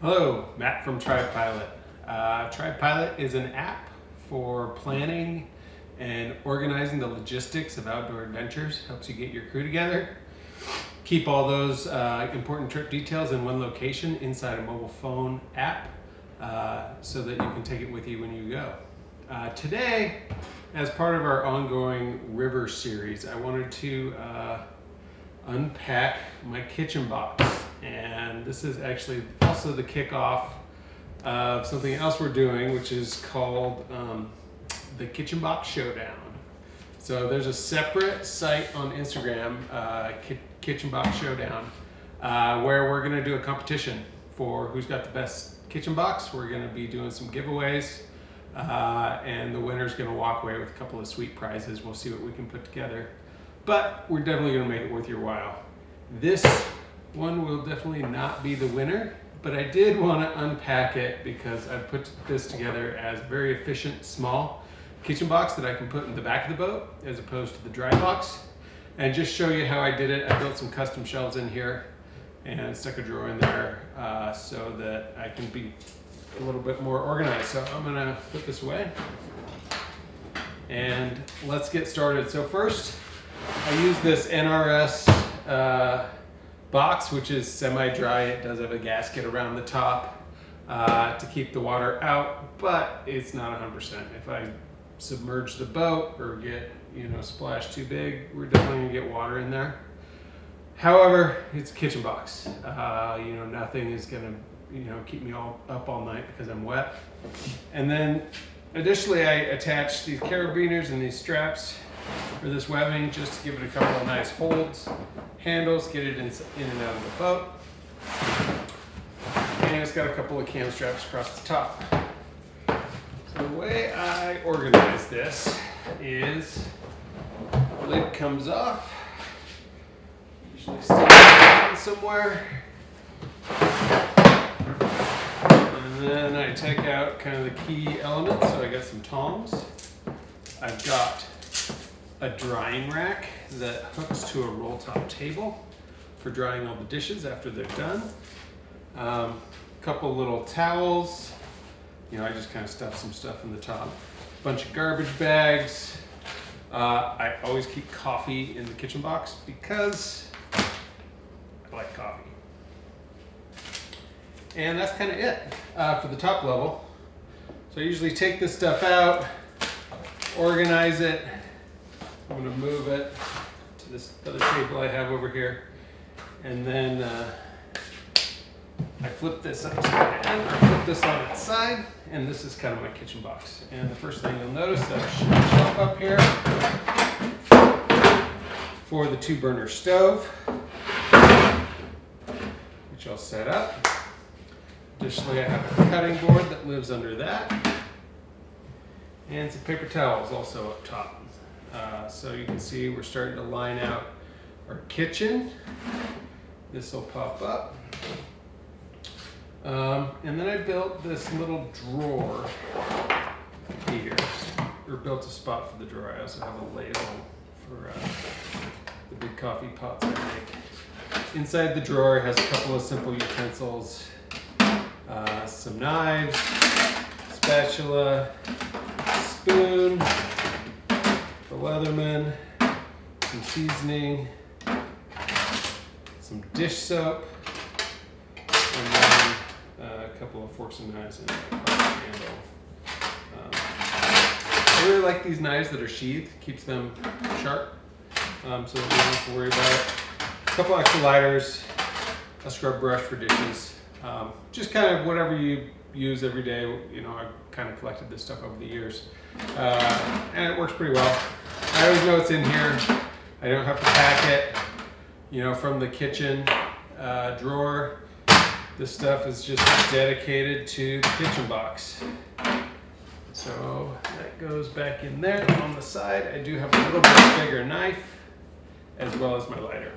Hello, Matt from TriPilot. TriPilot is an app for planning and organizing the logistics of outdoor adventures. Helps you get your crew together. Keep all those important trip details in one location inside a mobile phone app so that you can take it with you when you go. Today, as part of our ongoing river series, I wanted to unpack my kitchen box. And this is actually also the kickoff of something else we're doing, which is called the Kitchen Box Showdown. So there's a separate site on Instagram, Kitchen Box Showdown, where we're going to do a competition for who's got the best kitchen box. We're going to be doing some giveaways, and the winner's going to walk away with a couple of sweet prizes. We'll see what we can put together, but we're definitely going to make it worth your while. This one will definitely not be the winner, but I did want to unpack it because I put this together as a very efficient, small kitchen box that I can put in the back of the boat as opposed to the dry box, and just show you how I did it. I built some custom shelves in here and stuck a drawer in there so that I can be a little bit more organized. So I'm gonna put this away and let's get started. So first, I use this NRS box, which is semi-dry. It does have a gasket around the top to keep the water out, but it's not 100%. If I submerge the boat or get splash too big, we're definitely gonna get water in there. However, it's a kitchen box. Nothing is gonna keep me up all night because I'm wet. And then additionally, I attach these carabiners and these straps for this webbing just to give it a couple of nice holds, handles, get it in and out of the boat. And it's got a couple of cam straps across the top. So the way I organize this is the lid comes off, usually sticks down somewhere, and then I take out kind of the key elements. So I got some tongs, I've got a drying rack that hooks to a roll top table for drying all the dishes after they're done. A couple little towels. I just kind of stuff some stuff in the top. Bunch of garbage bags. I always keep coffee in the kitchen box because I like coffee. And that's kind of it for the top level. So I usually take this stuff out, organize it. I'm going to move it to this other table I have over here, and then I flip this upside down, or flip this on its side, and this is kind of my kitchen box. And the first thing you'll notice, there's a shelf up here for the 2-burner stove, which I'll set up. Additionally, I have a cutting board that lives under that, and some paper towels also up top. So you can see we're starting to line out our kitchen. This will pop up. And then I built this little drawer here, or built a spot for the drawer. I also have a ladle for the big coffee pots I make. Inside the drawer has a couple of simple utensils, some knives, spatula, spoon, the Leatherman, some seasoning, some dish soap, and then a couple of forks and knives and a carving handle. I really like these knives that are sheathed. Keeps them sharp, so that we don't have to worry about it. A couple extra lighters, a scrub brush for dishes. Just kind of whatever you use every day. I've kind of collected this stuff over the years, and it works pretty well. I always know it's in here. I don't have to pack it, from the kitchen drawer. This stuff is just dedicated to the kitchen box. So that goes back in there. On the side, I do have a little bit bigger knife, as well as my lighter.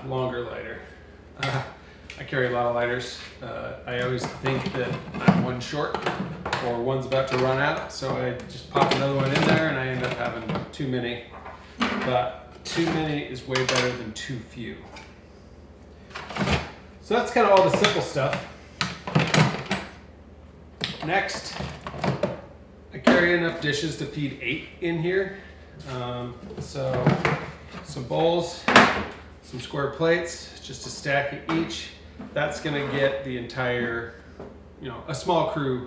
Longer lighter. I carry a lot of lighters. I always think that I'm one short or one's about to run out, so I just pop another one in there and I end up having too many. But too many is way better than too few. So that's kind of all the simple stuff. Next, I carry enough dishes to feed 8 in here. So some bowls, some square plates, just a stack of each. That's gonna get the entire, a small crew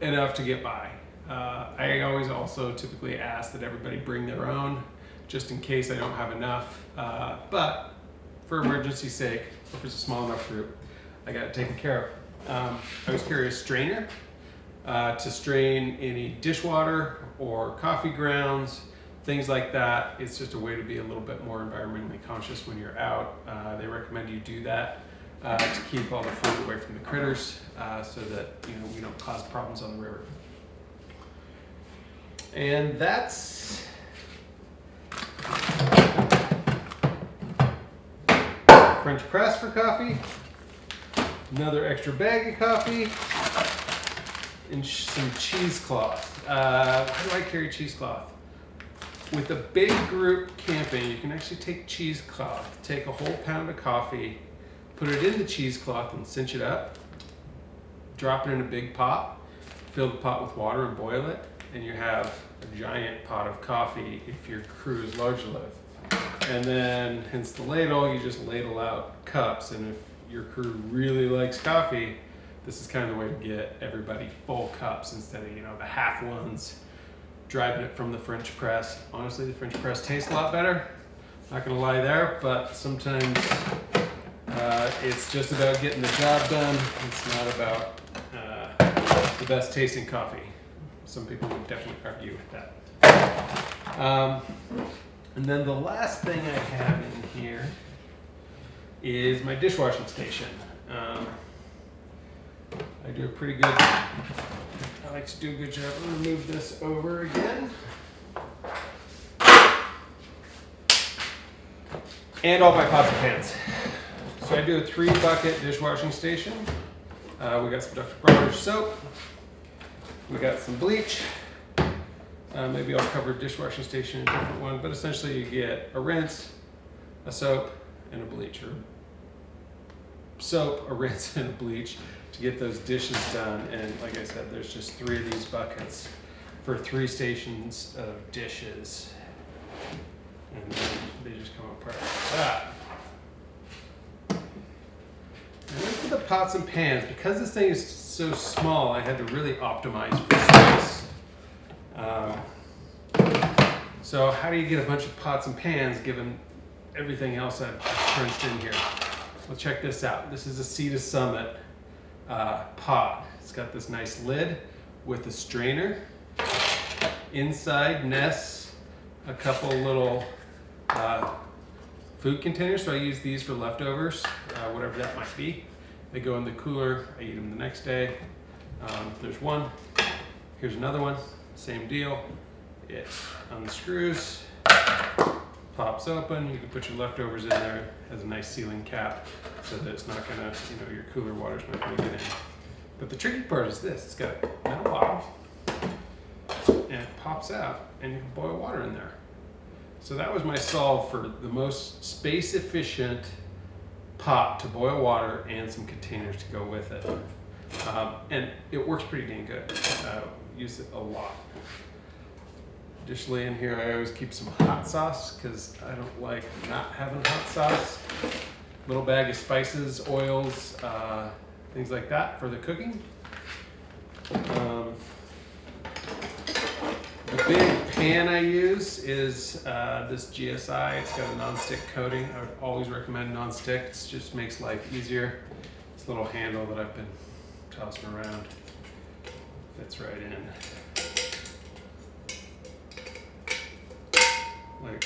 enough to get by. I always also typically ask that everybody bring their own, just in case I don't have enough. But for emergency's sake, if it's a small enough group, I got it taken care of. I always carry a strainer to strain any dishwater or coffee grounds, things like that. It's just a way to be a little bit more environmentally conscious when you're out. They recommend you do that to keep all the food away from the critters, so that we don't cause problems on the river. And that's French press for coffee, another extra bag of coffee, and some cheesecloth. Why do I carry cheesecloth? With a big group camping, you can actually take cheesecloth, take a whole pound of coffee, put it in the cheesecloth and cinch it up, drop it in a big pot, fill the pot with water and boil it, and you have a giant pot of coffee if your crew is large enough. And then, hence the ladle, you just ladle out cups, and if your crew really likes coffee, this is kind of the way to get everybody full cups instead of the half ones, driving it from the French press. Honestly, the French press tastes a lot better, not gonna lie there, but sometimes it's just about getting the job done. It's not about the best tasting coffee. Some people would definitely argue with that. And then the last thing I have in here is my dishwashing station. I do a pretty good, I like to do a good job. I'm gonna move this over again. And all my pots and pans. So I do a 3-bucket dishwashing station. We got some Dr. Bronner's soap. We got some bleach. Maybe I'll cover dishwashing station in a different one, but essentially you get a rinse, a soap, and a bleach, or soap, a rinse, and a bleach to get those dishes done. And like I said, there's just 3 of these buckets for 3 stations of dishes. And then they just come apart like that. And then for the pots and pans, because this thing is so small, I had to really optimize for space. So how do you get a bunch of pots and pans given everything else I've crunched in here? Well, check this out. This is a Sea to Summit pot. It's got this nice lid with a strainer. Inside nests a couple little food containers, so I use these for leftovers, whatever that might be. They go in the cooler, I eat them the next day. There's one, here's another one, same deal. It unscrews, pops open, you can put your leftovers in there, has a nice sealing cap so that it's not gonna, your cooler water's not gonna get in. But the tricky part is this, it's got a metal bottom, and it pops out, and you can boil water in there. So that was my solve for the most space efficient pot to boil water and some containers to go with it. And it works pretty dang good. Use it a lot. Additionally in here I always keep some hot sauce because I don't like not having hot sauce. Little bag of spices, oils, things like that for the cooking. The big pan I use is this GSI. It's got a non-stick coating. I would always recommend non-stick. It just makes life easier. This little handle that I've been tossing around fits right in. Like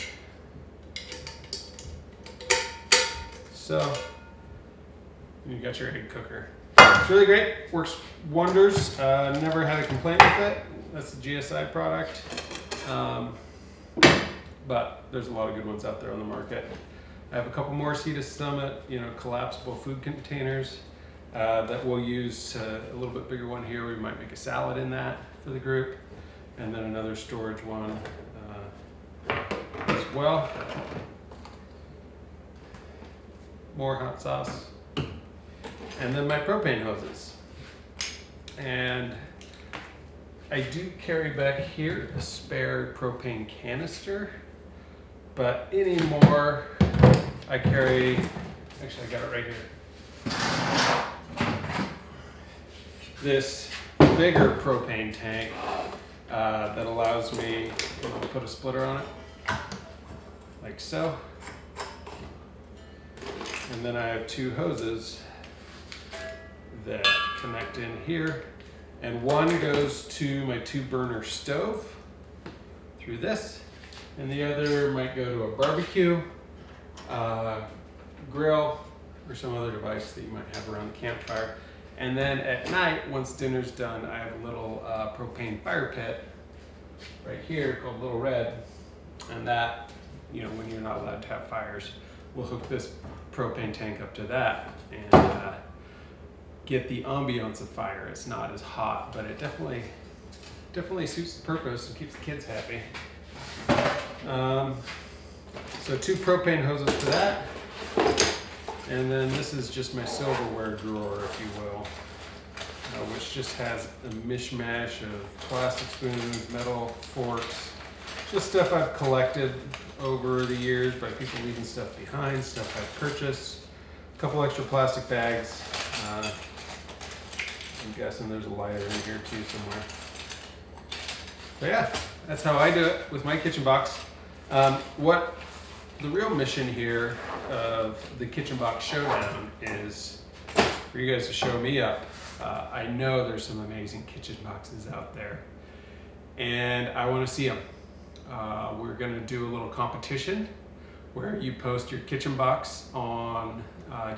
so. You got your egg cooker. It's really great. Works wonders. Never had a complaint with it. That's the GSI product. But there's a lot of good ones out there on the market. I have a couple more Sea to Summit, collapsible food containers that we'll use. A little bit bigger one here. We might make a salad in that for the group, and then another storage one as well. more hot sauce, and then my propane hoses. And I do carry back here a spare propane canister, but anymore I carry, actually I got it right here, this bigger propane tank that allows me to put a splitter on it, like so. And then I have two hoses that connect in here, and one goes to my 2-burner stove through this, and the other might go to a barbecue, grill, or some other device that you might have around the campfire. And then at night, once dinner's done, I have a little propane fire pit right here called Little Red, and that, you know, when you're not allowed to have fires, we'll hook this propane tank up to that and get the ambiance of fire. It's not as hot, but it definitely suits the purpose and keeps the kids happy. So 2 propane hoses for that. And then this is just my silverware drawer, if you will, which just has a mishmash of plastic spoons, metal forks, just stuff I've collected over the years by people leaving stuff behind, stuff I've purchased, a couple extra plastic bags. I'm guessing there's a lighter in here too somewhere. But yeah, that's how I do it with my kitchen box. What the real mission here of the Kitchen Box Showdown is for you guys to show me up. I know there's some amazing kitchen boxes out there, and I want to see them. We're going to do a little competition where you post your kitchen box on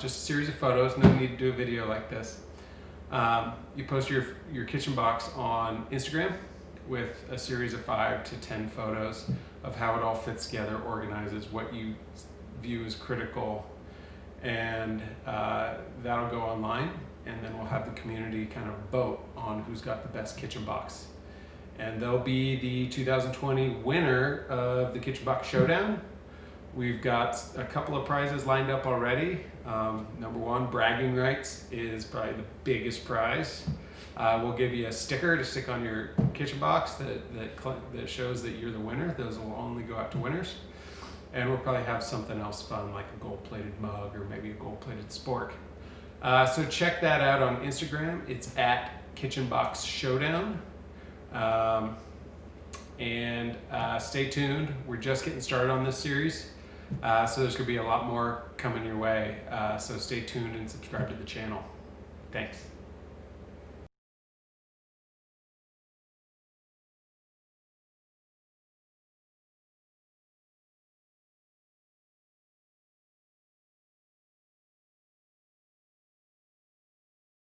just a series of photos. No need to do a video like this. You post your kitchen box on Instagram with a series of 5 to 10 photos of how it all fits together, organizes, what you view as critical, and that'll go online, and then we'll have the community kind of vote on who's got the best kitchen box. And they'll be the 2020 winner of the Kitchen Box Showdown. We've got a couple of prizes lined up already. Number 1, bragging rights is probably the biggest prize. We'll give you a sticker to stick on your kitchen box that shows that you're the winner. Those will only go out to winners. And we'll probably have something else fun, like a gold-plated mug or maybe a gold-plated spork. So check that out on Instagram. It's at Kitchen Box Showdown. And stay tuned. We're just getting started on this series. So there's gonna be a lot more coming your way. So stay tuned and subscribe to the channel. Thanks.